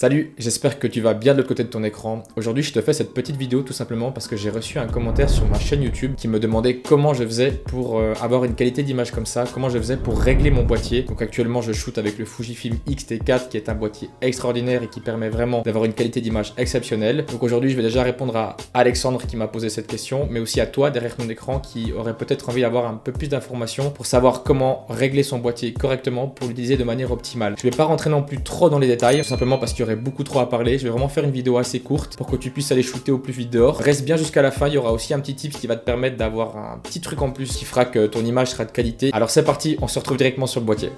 Salut, j'espère que tu vas bien de l'autre côté de ton écran. Aujourd'hui, je te fais cette petite vidéo tout simplement parce que j'ai reçu un commentaire sur ma chaîne YouTube qui me demandait comment je faisais pour avoir une qualité d'image comme ça, comment je faisais pour régler mon boîtier. Donc actuellement, je shoot avec le Fujifilm X-T4 qui est un boîtier extraordinaire et qui permet vraiment d'avoir une qualité d'image exceptionnelle. Donc aujourd'hui, je vais déjà répondre à Alexandre qui m'a posé cette question, mais aussi à toi derrière ton écran qui aurait peut-être envie d'avoir un peu plus d'informations pour savoir comment régler son boîtier correctement pour l'utiliser de manière optimale. Je ne vais pas rentrer non plus trop dans les détails, tout simplement parce qu'il y aurait beaucoup trop à parler. Je vais vraiment faire une vidéo assez courte pour que tu puisses aller shooter au plus vite dehors. Reste bien jusqu'à la fin, il y aura aussi un petit tip qui va te permettre d'avoir un petit truc en plus qui fera que ton image sera de qualité. Alors c'est parti, on se retrouve directement sur le boîtier.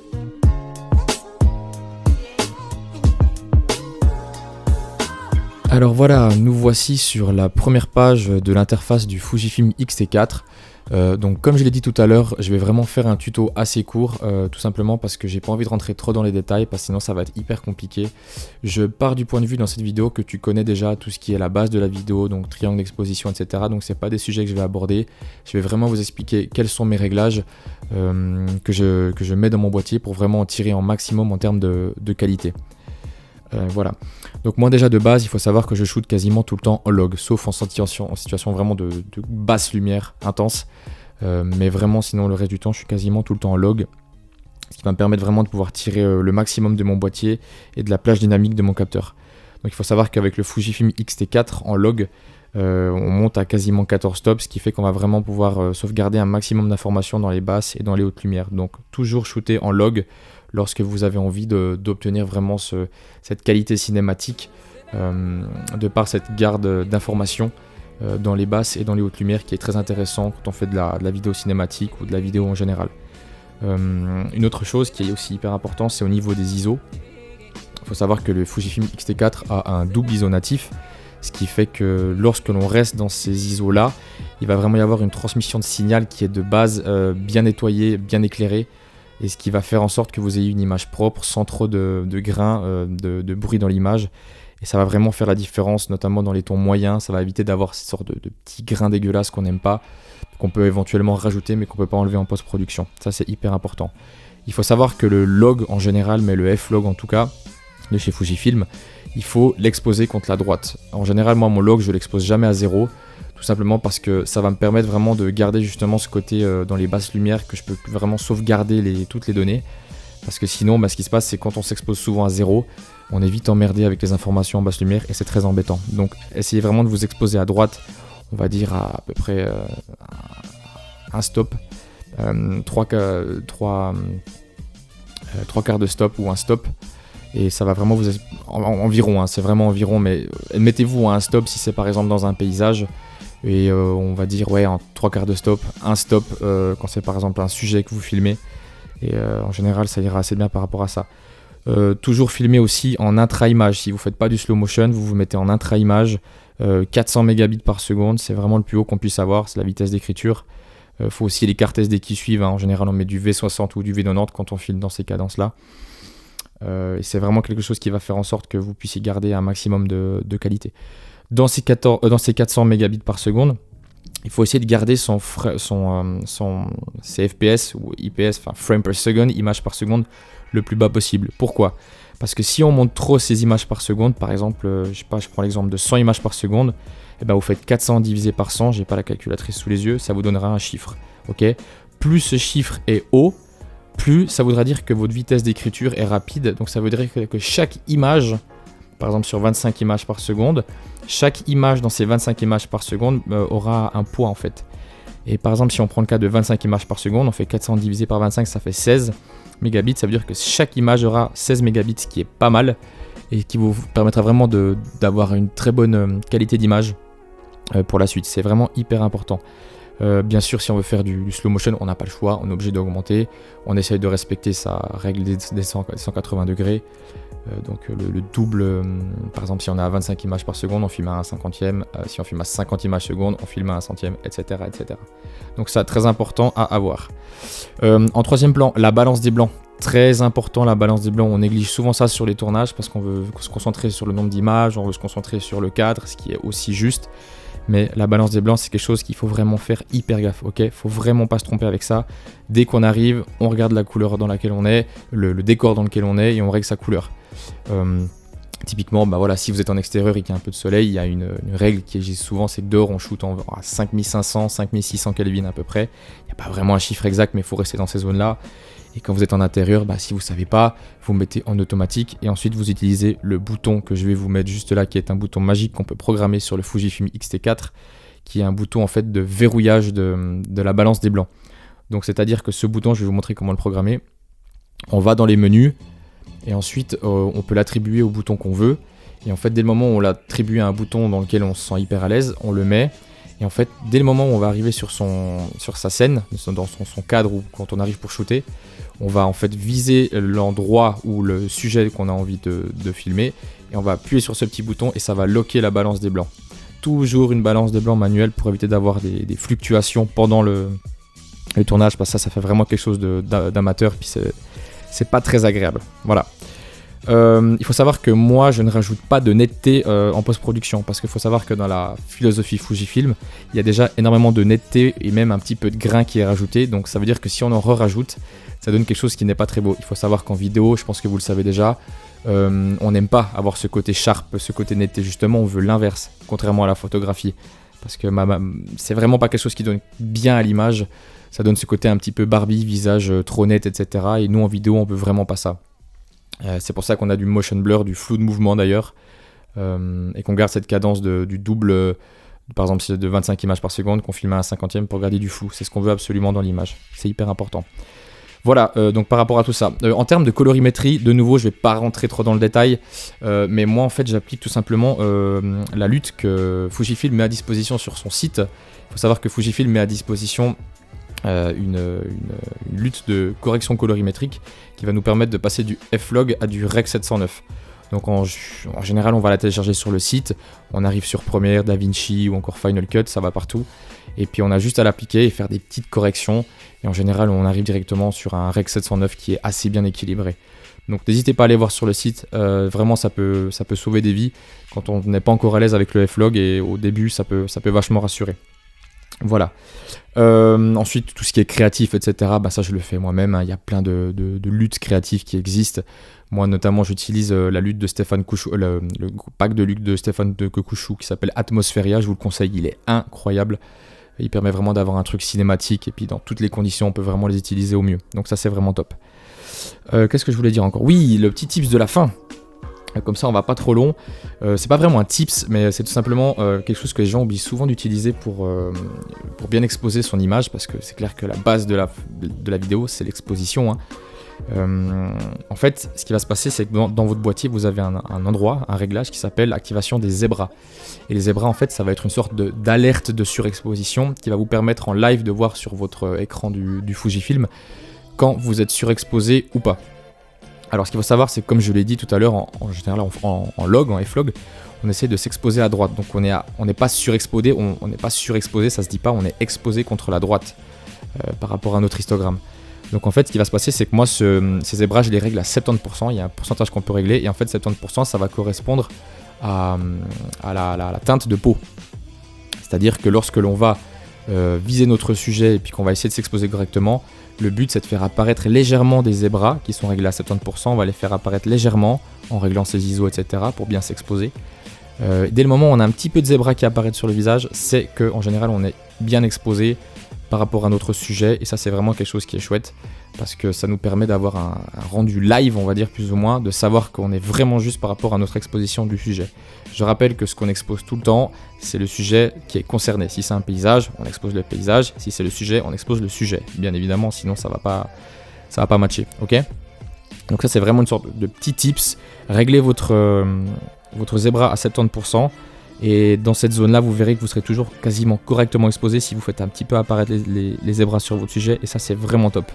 Alors voilà, nous voici sur la première page de l'interface du Fujifilm X-T4. Donc comme je l'ai dit tout à l'heure, je vais vraiment faire un tuto assez court, tout simplement parce que j'ai pas envie de rentrer trop dans les détails, parce que sinon ça va être hyper compliqué. Je pars du point de vue dans cette vidéo que tu connais déjà tout ce qui est la base de la vidéo, donc triangle d'exposition, etc. Donc c'est pas des sujets que je vais aborder. Je vais vraiment vous expliquer quels sont mes réglages que je mets dans mon boîtier pour vraiment en tirer un maximum en termes de qualité. Voilà. Donc moi déjà de base, il faut savoir que je shoot quasiment tout le temps en log, sauf en situation vraiment de basse lumière intense. Mais vraiment sinon le reste du temps, je suis quasiment tout le temps en log. Ce qui va me permettre vraiment de pouvoir tirer le maximum de mon boîtier et de la plage dynamique de mon capteur. Donc il faut savoir qu'avec le Fujifilm X-T4 en log, on monte à quasiment 14 stops, ce qui fait qu'on va vraiment pouvoir sauvegarder un maximum d'informations dans les basses et dans les hautes lumières. Donc toujours shooter en log lorsque vous avez envie d'obtenir vraiment cette qualité cinématique de par cette garde d'informations dans les basses et dans les hautes lumières qui est très intéressant quand on fait de la vidéo cinématique ou de la vidéo en général. Une autre chose qui est aussi hyper importante, c'est au niveau des ISO. Il faut savoir que le Fujifilm X-T4 a un double ISO natif, ce qui fait que lorsque l'on reste dans ces ISO là, il va vraiment y avoir une transmission de signal qui est de base bien nettoyée, bien éclairée, et ce qui va faire en sorte que vous ayez une image propre, sans trop de grains, de bruit dans l'image. Et ça va vraiment faire la différence, notamment dans les tons moyens. Ça va éviter d'avoir ces sortes de petits grains dégueulasses qu'on n'aime pas, qu'on peut éventuellement rajouter, mais qu'on ne peut pas enlever en post-production. Ça, c'est hyper important. Il faut savoir que le log en général, mais le F-log en tout cas, de chez Fujifilm, il faut l'exposer contre la droite. En général, moi, mon log, je ne l'expose jamais à 0. Tout simplement parce que ça va me permettre vraiment de garder justement ce côté dans les basses lumières, que je peux vraiment sauvegarder toutes les données. Parce que sinon, ce qui se passe, c'est quand on s'expose souvent à 0, on est vite emmerdé avec les informations en basse lumière et c'est très embêtant. Donc essayez vraiment de vous exposer à droite, on va dire à peu près un stop, 3 quarts de stop ou un stop. Et ça va vraiment vous... environ, c'est vraiment environ, mais mettez-vous à un stop si c'est par exemple dans un paysage. Et on va dire en 3 quarts de stop, un stop quand c'est par exemple un sujet que vous filmez. Et en général, ça ira assez bien par rapport à ça. Toujours filmer aussi en intra-image. Si vous ne faites pas du slow motion, vous vous mettez en intra-image. 400 mégabits par seconde, c'est vraiment le plus haut qu'on puisse avoir, c'est la vitesse d'écriture. Il faut aussi les cartes SD qui suivent. En général, on met du V60 ou du V90 quand on filme dans ces cadences-là. Et c'est vraiment quelque chose qui va faire en sorte que vous puissiez garder un maximum de qualité. Dans ces 400 mégabits par seconde, il faut essayer de garder ses FPS ou IPS, enfin frame per second, images par seconde, le plus bas possible. Pourquoi ? Parce que si on monte trop ces images par seconde, par exemple, je prends l'exemple de 100 images par seconde, et vous faites 400 divisé par 100, j'ai pas la calculatrice sous les yeux, ça vous donnera un chiffre. Okay ? Plus ce chiffre est haut, plus ça voudra dire que votre vitesse d'écriture est rapide. Donc ça voudrait que chaque image, par exemple sur 25 images par seconde, chaque image dans ces 25 images par seconde aura un poids en fait. Et par exemple si on prend le cas de 25 images par seconde, on fait 400 divisé par 25, ça fait 16 mégabits. Ça veut dire que chaque image aura 16 mégabits, ce qui est pas mal et qui vous permettra vraiment d'avoir une très bonne qualité d'image pour la suite. C'est vraiment hyper important. Bien sûr, si on veut faire du slow motion, on n'a pas le choix, on est obligé d'augmenter. On essaye de respecter sa règle des 180 degrés. Donc le double, par exemple, si on est à 25 images par seconde, on filme à 1/50e. Si on filme à 50 images seconde, on filme à 1/100e, etc., etc. Donc ça, très important à avoir. En troisième plan, la balance des blancs. Très important, la balance des blancs. On néglige souvent ça sur les tournages parce qu'on veut se concentrer sur le nombre d'images, on veut se concentrer sur le cadre, ce qui est aussi juste. Mais la balance des blancs, c'est quelque chose qu'il faut vraiment faire hyper gaffe, ok ? Faut vraiment pas se tromper avec ça. Dès qu'on arrive, on regarde la couleur dans laquelle on est, le décor dans lequel on est, et on règle sa couleur. Typiquement, bah voilà, si vous êtes en extérieur et qu'il y a un peu de soleil, il y a une règle qui existe souvent, c'est que dehors on shoot à 5500, 5600 Kelvin à peu près. Il n'y a pas vraiment un chiffre exact, mais il faut rester dans ces zones-là. Et quand vous êtes en intérieur, bah, si vous ne savez pas, vous mettez en automatique et ensuite vous utilisez le bouton que je vais vous mettre juste là, qui est un bouton magique qu'on peut programmer sur le Fujifilm X-T4, qui est un bouton en fait de verrouillage de la balance des blancs. Donc c'est-à-dire que ce bouton, je vais vous montrer comment le programmer. On va dans les menus et ensuite on peut l'attribuer au bouton qu'on veut. Et en fait, dès le moment où on l'attribue à un bouton dans lequel on se sent hyper à l'aise, on le met. Et en fait, dès le moment où on va arriver sur sa scène, dans son cadre ou quand on arrive pour shooter, on va en fait viser l'endroit ou le sujet qu'on a envie de filmer. Et on va appuyer sur ce petit bouton et ça va locker la balance des blancs. Toujours une balance de blanc manuelle pour éviter d'avoir des fluctuations pendant le tournage, parce que ça fait vraiment quelque chose d'amateur, puis c'est pas très agréable. Voilà. Il faut savoir que moi je ne rajoute pas de netteté en post-production, parce qu'il faut savoir que dans la philosophie Fujifilm, il y a déjà énormément de netteté et même un petit peu de grain qui est rajouté, donc ça veut dire que si on en rajoute, ça donne quelque chose qui n'est pas très beau. Il faut savoir qu'en vidéo, je pense que vous le savez déjà, on n'aime pas avoir ce côté sharp, ce côté netteté, justement on veut l'inverse, contrairement à la photographie, parce que c'est vraiment pas quelque chose qui donne bien à l'image, ça donne ce côté un petit peu Barbie, visage trop net, etc. Et nous en vidéo on veut vraiment pas ça. C'est pour ça qu'on a du motion blur, du flou de mouvement d'ailleurs, et qu'on garde cette cadence du double, par exemple si c'est de 25 images par seconde, qu'on filme à un 50e pour garder du flou. C'est ce qu'on veut absolument dans l'image, c'est hyper important. Voilà, donc par rapport à tout ça. En termes de colorimétrie, de nouveau, je ne vais pas rentrer trop dans le détail, mais moi en fait j'applique tout simplement la lutte que Fujifilm met à disposition sur son site. Il faut savoir que Fujifilm met à disposition une lutte de correction colorimétrique qui va nous permettre de passer du F-Log à du Rec 709. Donc en général on va la télécharger sur le site, on arrive sur Premiere, DaVinci ou encore Final Cut, ça va partout, et puis on a juste à l'appliquer et faire des petites corrections, et en général on arrive directement sur un Rec 709 qui est assez bien équilibré. Donc n'hésitez pas à aller voir sur le site, vraiment ça peut sauver des vies quand on n'est pas encore à l'aise avec le F-Log, et au début ça peut vachement rassurer. Voilà. Ensuite, tout ce qui est créatif, etc., bah ça je le fais moi-même, hein. Il y a plein de luttes créatives qui existent. Moi notamment j'utilise la lutte de Stéphane Couchou, le pack de lutte de Stéphane de Couchou qui s'appelle Atmospheria, je vous le conseille, il est incroyable. Il permet vraiment d'avoir un truc cinématique, et puis dans toutes les conditions on peut vraiment les utiliser au mieux. Donc ça c'est vraiment top. Qu'est-ce que je voulais dire encore ? Oui, le petit tips de la fin. Comme ça on va pas trop long, c'est pas vraiment un tips, mais c'est tout simplement quelque chose que les gens oublient souvent d'utiliser pour bien exposer son image, parce que c'est clair que la base de la vidéo c'est l'exposition, hein. En fait ce qui va se passer, c'est que dans votre boîtier vous avez un endroit, un réglage qui s'appelle activation des zébras, et les zébras en fait ça va être une sorte d'alerte de surexposition qui va vous permettre en live de voir sur votre écran du Fujifilm quand vous êtes surexposé ou pas. Alors ce qu'il faut savoir, c'est que comme je l'ai dit tout à l'heure, en général en log, en F-log, on essaie de s'exposer à droite. Donc on n'est pas surexposé, on n'est pas surexposé, ça se dit pas, on est exposé contre la droite par rapport à notre histogramme. Donc en fait, ce qui va se passer, c'est que moi, ces zébras, je les règle à 70%, il y a un pourcentage qu'on peut régler, et en fait 70%, ça va correspondre à la teinte de peau. C'est-à-dire que lorsque l'on va viser notre sujet et puis qu'on va essayer de s'exposer correctement, le but c'est de faire apparaître légèrement des zébras qui sont réglés à 70%, on va les faire apparaître légèrement en réglant ses ISO, etc. pour bien s'exposer. Dès le moment où on a un petit peu de zébras qui apparaissent sur le visage, c'est qu'en général on est bien exposé par rapport à notre sujet, et ça c'est vraiment quelque chose qui est chouette, parce que ça nous permet d'avoir un rendu live, on va dire plus ou moins, de savoir qu'on est vraiment juste par rapport à notre exposition du sujet. Je rappelle que ce qu'on expose tout le temps, c'est le sujet qui est concerné. Si c'est un paysage, on expose le paysage. Si c'est le sujet, on expose le sujet. Bien évidemment, sinon ça va pas matcher. Ok ? Donc ça c'est vraiment une sorte de petit tips. Réglez votre zébra à 70%. Et dans cette zone-là, vous verrez que vous serez toujours quasiment correctement exposé si vous faites un petit peu apparaître les zébras sur votre sujet. Et ça c'est vraiment top.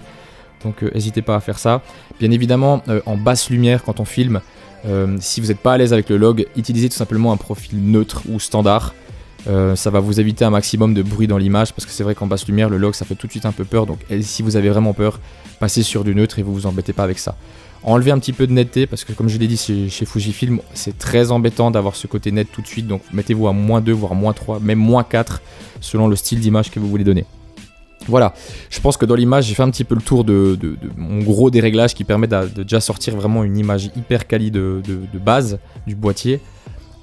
Donc n'hésitez pas à faire ça. Bien évidemment, en basse lumière quand on filme, si vous n'êtes pas à l'aise avec le log, utilisez tout simplement un profil neutre ou standard. Ça va vous éviter un maximum de bruit dans l'image, parce que c'est vrai qu'en basse lumière, le log ça fait tout de suite un peu peur. Donc si vous avez vraiment peur, passez sur du neutre et vous vous embêtez pas avec ça. Enlevez un petit peu de netteté, parce que comme je l'ai dit chez Fujifilm, c'est très embêtant d'avoir ce côté net tout de suite. Donc mettez-vous à -2, voire -3, même -4, selon le style d'image que vous voulez donner. Voilà, je pense que dans l'image, j'ai fait un petit peu le tour de mon gros déréglage qui permet de déjà sortir vraiment une image hyper quali de base du boîtier.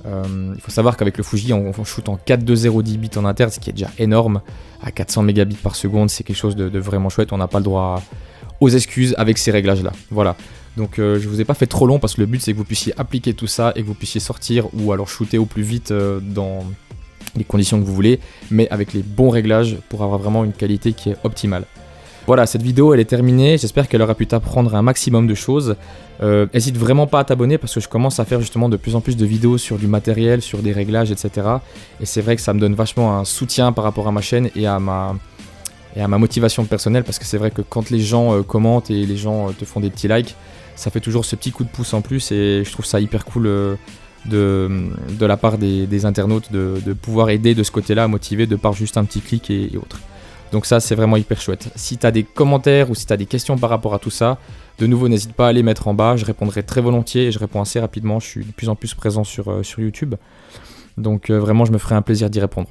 Il faut savoir qu'avec le Fuji, on shoot en 42010 bits en interne, ce qui est déjà énorme. À 400 mégabits par seconde, c'est quelque chose de vraiment chouette. On n'a pas le droit aux excuses avec ces réglages-là. Voilà. Donc je vous ai pas fait trop long parce que le but c'est que vous puissiez appliquer tout ça et que vous puissiez sortir ou alors shooter au plus vite dans les conditions que vous voulez, mais avec les bons réglages pour avoir vraiment une qualité qui est optimale. Voilà, cette vidéo elle est terminée, j'espère qu'elle aura pu t'apprendre un maximum de choses. Hésite vraiment pas à t'abonner parce que je commence à faire justement de plus en plus de vidéos sur du matériel, sur des réglages, etc. Et c'est vrai que ça me donne vachement un soutien par rapport à ma chaîne et à ma motivation personnelle, parce que c'est vrai que quand les gens commentent et les gens te font des petits likes, ça fait toujours ce petit coup de pouce en plus et je trouve ça hyper cool de la part des internautes de pouvoir aider de ce côté-là à motiver de par juste un petit clic et autres. Donc ça c'est vraiment hyper chouette. Si tu as des commentaires ou si tu as des questions par rapport à tout ça, de nouveau n'hésite pas à les mettre en bas, je répondrai très volontiers et je réponds assez rapidement, je suis de plus en plus présent sur YouTube. Donc vraiment je me ferai un plaisir d'y répondre.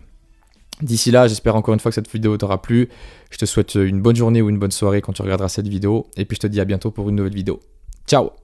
D'ici là, j'espère encore une fois que cette vidéo t'aura plu. Je te souhaite une bonne journée ou une bonne soirée quand tu regarderas cette vidéo et puis je te dis à bientôt pour une nouvelle vidéo. Ciao!